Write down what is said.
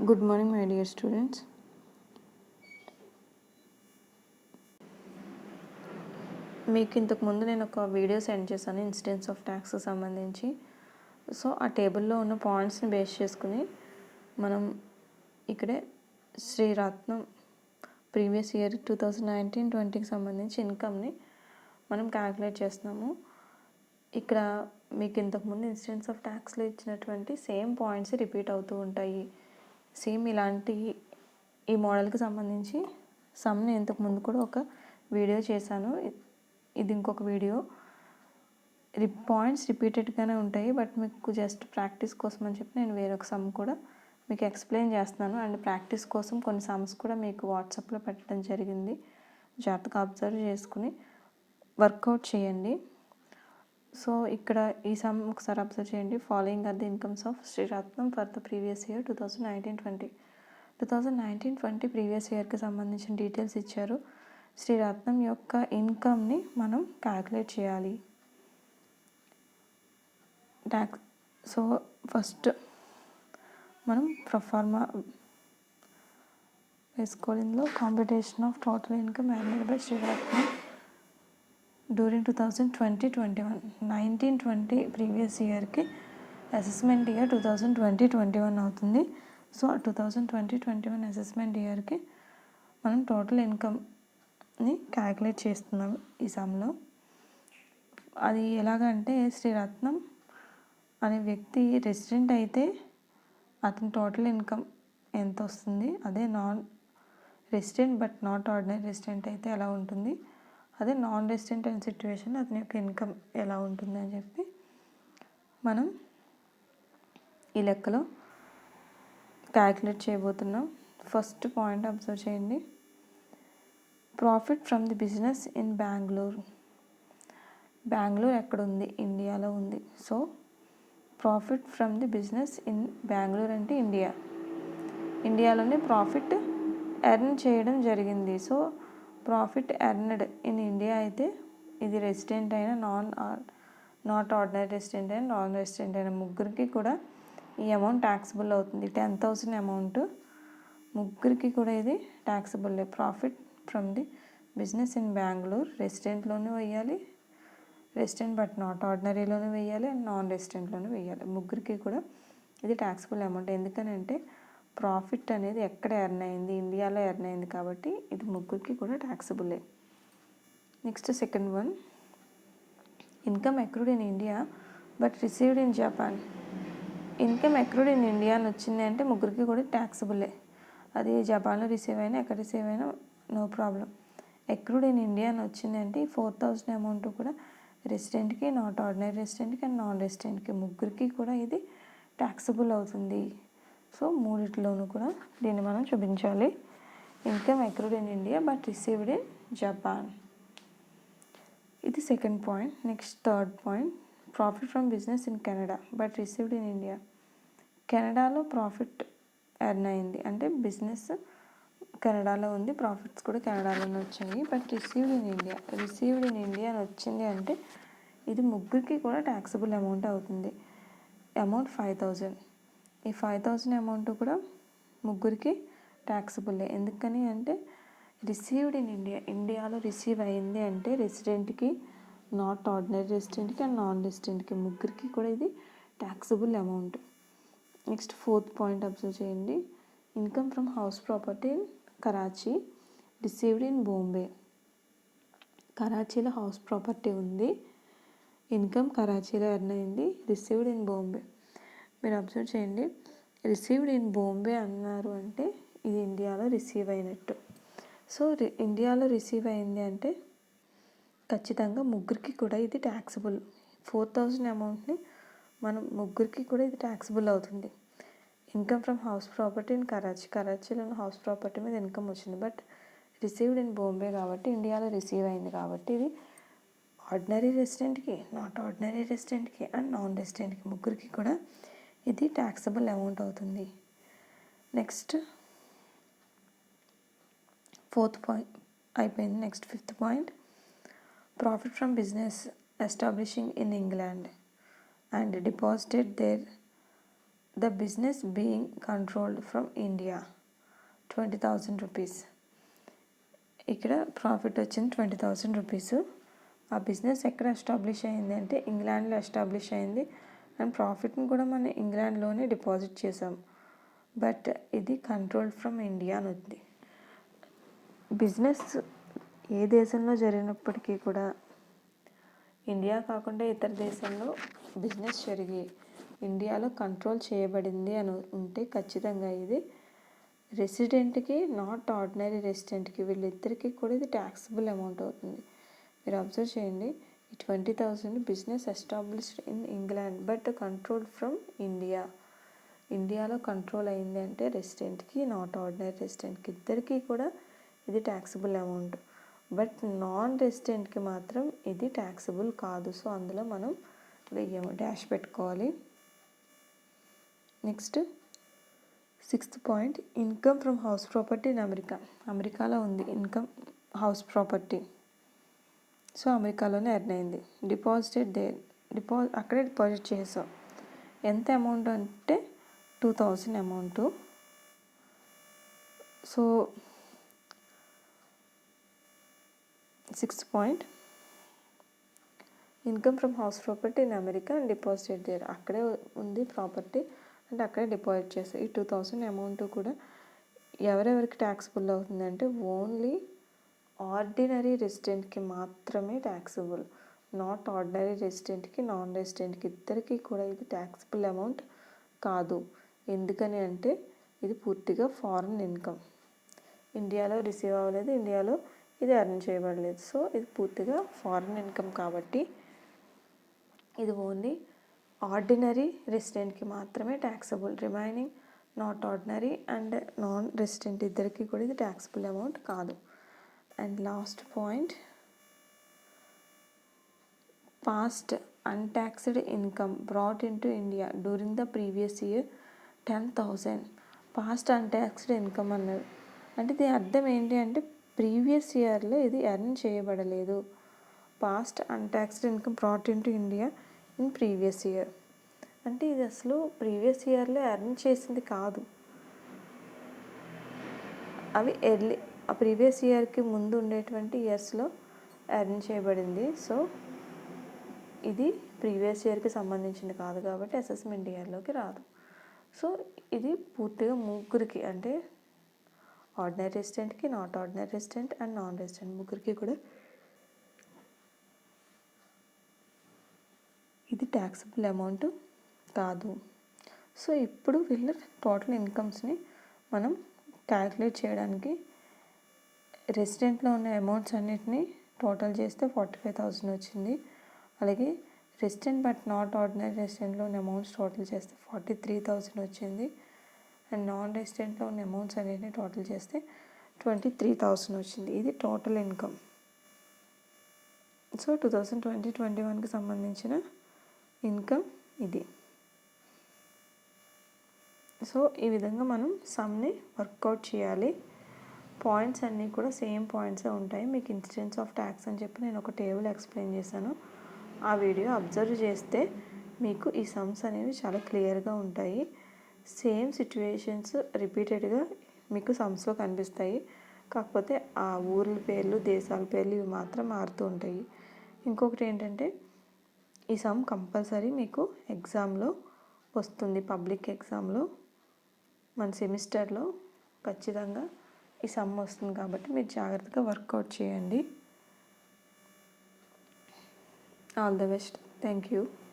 Good morning, my dear students. మీకు ఇంతకుముందు నేను ఒక వీడియో సెండ్ చేశాను ఇన్సిడెన్స్ ఆఫ్ ట్యాక్స్ సంబంధించి. సో ఆ టేబుల్లో ఉన్న పాయింట్స్ని బేస్ చేసుకుని మనం ఇక్కడే శ్రీరత్నం ప్రీవియస్ ఇయర్ 2019-20కి సంబంధించి ఇన్కమ్ని మనం క్యాలిక్యులేట్ చేస్తున్నాము. ఇక్కడ మీకు ఇంతకుముందు ఇన్సిడెన్స్ ఆఫ్ ట్యాక్స్లో ఇచ్చినటువంటి సేమ్ పాయింట్స్ రిపీట్ అవుతూ ఉంటాయి. సేమ్ ఇలాంటి ఈ మోడల్కి సంబంధించి సమ్ని ఇంతకుముందు కూడా ఒక వీడియో చేశాను. ఇది ఇంకొక వీడియో. పాయింట్స్ రిపీటెడ్గానే ఉంటాయి, బట్ మీకు జస్ట్ ప్రాక్టీస్ కోసం అని చెప్పి నేను వేరొక సమ్ కూడా మీకు ఎక్స్ప్లెయిన్ చేస్తున్నాను. అండ్ ప్రాక్టీస్ కోసం కొన్ని సమ్స్ కూడా మీకు వాట్సాప్లో పెట్టడం జరిగింది. జాగ్రత్తగా అబ్జర్వ్ చేసుకుని వర్కౌట్ చేయండి. సో ఇక్కడ ఈ సమ్ ఒకసారి అబ్జర్వ్ చేయండి. Following are the incomes of Sriratnam for the previous year 2019-20. 2019-20 previous ఇయర్కి సంబంధించిన డీటెయిల్స్ ఇచ్చారు. శ్రీరత్నం యొక్క ఇన్కమ్ని మనం క్యాలిక్యులేట్ చేయాలి. సో ఫస్ట్ మనం ప్రొఫార్మా వేసుకోవాలి. ఇందులో computation of total income earned by Sriratnam during 2020-21. 19-20 previous ఇయర్కి అసెస్మెంట్ ఇయర్ 2020-21 అవుతుంది. సో 2020-21 అసెస్మెంట్ ఇయర్కి మనం టోటల్ ఇన్కమ్ని క్యాలిక్యులేట్ చేస్తున్నాం ఈ సమ్లో. అది ఎలాగంటే శ్రీరత్నం అనే వ్యక్తి రెసిడెంట్ అయితే అతని టోటల్ ఇన్కమ్ ఎంత వస్తుంది, అదే non resident but not ordinary resident అయితే ఎలా ఉంటుంది, అదే నాన్ రెసిడెంట్ అయిన సిచ్యువేషన్లో అతని యొక్క ఇన్కమ్ ఎలా ఉంటుంది అని చెప్పి మనం ఈ లెక్కలో క్యాలిక్యులేట్ చేయబోతున్నాం. ఫస్ట్ పాయింట్ అబ్జర్వ్ చేయండి. Profit from the business in Bengaluru. Bengaluru ఎక్కడ ఉంది? ఇండియాలో ఉంది. So profit from the business in Bengaluru అంటే ఇండియాలోనే ప్రాఫిట్ ఎర్న్ చేయడం జరిగింది. So profit earned in India అయితే ఇది రెసిడెంట్ అయిన నాట్ ఆర్డినరీ రెసిడెంట్ అయిన నాన్ రెసిడెంట్ అయిన ముగ్గురికి కూడా ఈ అమౌంట్ ట్యాక్సిబుల్ అవుతుంది. 10,000 అమౌంట్ ముగ్గురికి కూడా ఇది taxable. Profit from the business in Bengaluru రెసిడెంట్లోనే వేయాలి, రెసిడెంట్ బట్ నాట్ ఆర్డినరీలోనే వేయాలి, అండ్ నాన్ రెసిడెంట్లోనే వేయాలి. ముగ్గురికి కూడా ఇది ట్యాక్సిబుల్ అమౌంట్. ఎందుకనంటే ప్రాఫిట్ అనేది ఎక్కడ ఎర్న్ అయింది? ఇండియాలో ఎర్న్ అయింది కాబట్టి ఇది ముగ్గురికి కూడా ట్యాక్సిబులే. Next second one, income accrued in India but received in Japan. Income accrued in India అని వచ్చింది అంటే ముగ్గురికి కూడా ట్యాక్సిబులే. అది జపాన్లో రిసీవ్ అయినా ఎక్కడ రిసీవ్ అయినా no problem. Accrued in India అని వచ్చింది అంటే 4,000 అమౌంట్ కూడా రెసిడెంట్కి, నాట్ ఆర్డినరీ రెసిడెంట్కి అండ్ నాన్ రెసిడెంట్కి ముగ్గురికి కూడా ఇది ట్యాక్సిబుల్ అవుతుంది. సో మూడిట్లోనూ కూడా దీన్ని మనం చూపించాలి. Income accrued in India but received in Japan. ఇది second point. Next third point, profit from business in Canada but received in India. కెనడాలో ప్రాఫిట్ ఎర్న్ అయింది అంటే బిజినెస్ కెనడాలో ఉంది, ప్రాఫిట్స్ కూడా కెనడాలోనే వచ్చాయి, బట్ రిసీవ్డ్ ఇన్ ఇండియా అని వచ్చింది అంటే ఇది ముగ్గురికి కూడా ట్యాక్సిబుల్ అమౌంట్ అవుతుంది. అమౌంట్ 5,000. ఈ 5,000 అమౌంట్ కూడా ముగ్గురికి ట్యాక్సిబుల్లే. ఎందుకని అంటే రిసీవ్డ్ ఇన్ ఇండియాలో రిసీవ్ అయింది అంటే రెసిడెంట్కి, నాట్ ఆర్డినరీ రెసిడెంట్కి అండ్ నాన్ రెసిడెంట్కి ముగ్గురికి కూడా ఇది taxable amount. Next fourth point observe చేయండి. Income from house property in Karachi received in Bombay. కరాచీలో హౌస్ ప్రాపర్టీ ఉంది, ఇన్కమ్ కరాచీలో ఎర్న్ అయింది, రిసీవ్డ్ ఇన్ బాంబే. మీరు అబ్జర్వ్ చేయండి, రిసీవ్డ్ ఇన్ బాంబే అన్నారు అంటే ఇది ఇండియాలో రిసీవ్ అయినట్టు. సో ఇండియాలో రిసీవ్ అయింది అంటే ఖచ్చితంగా ముగ్గురికి కూడా ఇది ట్యాక్సిబుల్. 4,000 అమౌంట్ని మనం ముగ్గురికి కూడా ఇది ట్యాక్సిబుల్ అవుతుంది. Income from house property in కరాచీలో హౌస్ ప్రాపర్టీ మీద ఇన్కమ్ వచ్చింది, బట్ రిసీవ్డ్ ఇన్ బాంబే కాబట్టి ఇండియాలో రిసీవ్ అయింది కాబట్టి ఇది ఆర్డినరీ రెసిడెంట్కి, నాట్ ఆర్డినరీ రెసిడెంట్కి అండ్ నాన్ రెసిడెంట్కి ముగ్గురికి కూడా ఇది ట్యాక్సిబుల్ అమౌంట్ అవుతుంది. నెక్స్ట్ ఫోర్త్ పాయింట్ అయిపోయింది. Next fifth point, profit from business establishing in England and deposited there the business being controlled from India 20,000 rupees. ఇక్కడ ప్రాఫిట్ వచ్చింది 20,000 రూపీస్. ఆ బిజినెస్ ఎక్కడ ఎస్టాబ్లిష్ అయింది అంటే ఇంగ్లాండ్లో ఎస్టాబ్లిష్ అయింది. అండ్ ప్రాఫిట్ని కూడా మనం ఇంగ్లాండ్లోనే డిపాజిట్ చేసాం. బట్ ఇది కంట్రోల్ ఫ్రమ్ ఇండియా అని ఉంది. బిజినెస్ ఏ దేశంలో జరిగినప్పటికీ కూడా ఇండియా కాకుండా ఇతర దేశంలో బిజినెస్ జరిగి ఇండియాలో కంట్రోల్ చేయబడింది అని ఉంటే ఖచ్చితంగా ఇది రెసిడెంట్కి, నాట్ ఆర్డినరీ రెసిడెంట్కి, వీళ్ళిద్దరికీ కూడా ఇది ట్యాక్సిబుల్ అమౌంట్ అవుతుంది. మీరు అబ్జర్వ్ చేయండి, ఈ 20,000 business established in England but control from India. ఇండియాలో కంట్రోల్ అయింది అంటే రెసిడెంట్కి, నాట్ ఆర్డినరీ రెసిడెంట్కి ఇద్దరికీ కూడా ఇది ట్యాక్సిబుల్ అమౌంట్. బట్ నాన్ రెసిడెంట్కి మాత్రం ఇది ట్యాక్సిబుల్ కాదు. సో అందులో మనం డాష్ పెట్టుకోవాలి. Next 6th point, income from house property in America. అమెరికాలో ఉంది ఇన్కమ్ హౌస్ ప్రాపర్టీ. సో అమెరికాలోనే ఎర్న్ అయింది. డిపాజిటెడ్ అక్కడే డిపాజిట్ చేసాం. ఎంత అమౌంట్ అంటే 2,000 amount. So 6th point, income from house property in America and deposited there. అక్కడే ఉంది ప్రాపర్టీ అంటే అక్కడే డిపాజిట్ చేస్తాయి. ఈ 2,000 అమౌంట్ కూడా ఎవరెవరికి ట్యాక్సిబుల్ అవుతుందంటే ఓన్లీ ఆర్డినరీ రెసిడెంట్కి మాత్రమే ట్యాక్సిబుల్. నాట్ ఆర్డినరీ రెసిడెంట్కి, నాన్ రెసిడెంట్కి ఇద్దరికీ కూడా ఇది ట్యాక్సిబుల్ అమౌంట్ కాదు. ఎందుకని అంటే ఇది పూర్తిగా ఫారెన్ ఇన్కమ్. ఇండియాలో రిసీవ్ అవ్వలేదు, ఇండియాలో ఇది ఎర్న్ చేయబడలేదు. సో ఇది పూర్తిగా ఫారెన్ ఇన్కమ్ కాబట్టి ఇది ఓన్లీ ఆర్డినరీ రెసిడెంట్కి మాత్రమే taxable. Remaining not ordinary and non resident ఇద్దరికి కూడా ఇది ట్యాక్సబుల్ అమౌంట్ కాదు. And last point, past untaxed income brought in to India during the previous year 10,000. Past untaxed income అన్నారు అంటే దీని అర్థం ఏంటి అంటే ప్రీవియస్ ఇయర్లో ఇది ఎర్న్ చేయబడలేదు. Past untaxed income brought in to India in previous year అంటే ఇది అసలు ప్రీవియస్ ఇయర్లో ఎర్న్ చేసింది కాదు. అవి ఆ ప్రీవియస్ ఇయర్కి ముందు ఉండేటువంటి ఇయర్స్లో ఎర్న్ చేయబడింది. సో ఇది ప్రీవియస్ ఇయర్కి సంబంధించింది కాదు కాబట్టి అసెస్మెంట్ ఇయర్లోకి రాదు. సో ఇది పూర్తిగా ముగ్గురికి అంటే ఆర్డినరీ రెసిడెంట్కి, not ordinary resident and non resident ముగ్గురికి కూడా ఇది ట్యాక్సబుల్ అమౌంట్ కాదు. సో ఇప్పుడు వీళ్ళ టోటల్ ఇన్కమ్స్ని మనం క్యాలిక్యులేట్ చేయడానికి రెసిడెంట్లో ఉన్న అమౌంట్స్ అన్నిటినీ టోటల్ చేస్తే 45,000 వచ్చింది. అలాగే రెసిడెంట్ బట్ నాట్ ఆర్డినరీ రెసిడెంట్లో ఉన్న అమౌంట్స్ టోటల్ చేస్తే 43,000 వచ్చింది. అండ్ నాన్ రెసిడెంట్లో ఉన్న అమౌంట్స్ అన్నిటిని టోటల్ చేస్తే 23,000 వచ్చింది. ఇది టోటల్ ఇన్కమ్. సో 2020-21కి సంబంధించిన ఇన్కమ్ ఇది. సో ఈ విధంగా మనం సమ్ని వర్కౌట్ చేయాలి. పాయింట్స్ అన్నీ కూడా సేమ్ పాయింట్సే ఉంటాయి. మీకు ఇన్సిడెన్స్ ఆఫ్ ట్యాక్స్ అని చెప్పి నేను ఒక టేబుల్ ఎక్స్ప్లెయిన్ చేశాను. ఆ వీడియో అబ్జర్వ్ చేస్తే మీకు ఈ సమ్స్ అనేవి చాలా క్లియర్గా ఉంటాయి. సేమ్ సిచ్యువేషన్స్ రిపీటెడ్గా మీకు సమ్స్లో కనిపిస్తాయి. కాకపోతే ఆ ఊర్ల పేర్లు, దేశాల పేర్లు ఇవి మాత్రం మారుతూ ఉంటాయి. ఇంకొకటి ఏంటంటే ఈ సమ్ కంపల్సరీ మీకు ఎగ్జామ్లో వస్తుంది. పబ్లిక్ ఎగ్జామ్లో మన సెమిస్టర్లో ఖచ్చితంగా ఈ సమ్ వస్తుంది కాబట్టి మీరు జాగ్రత్తగా వర్కౌట్ చేయండి. All the best. Thank you.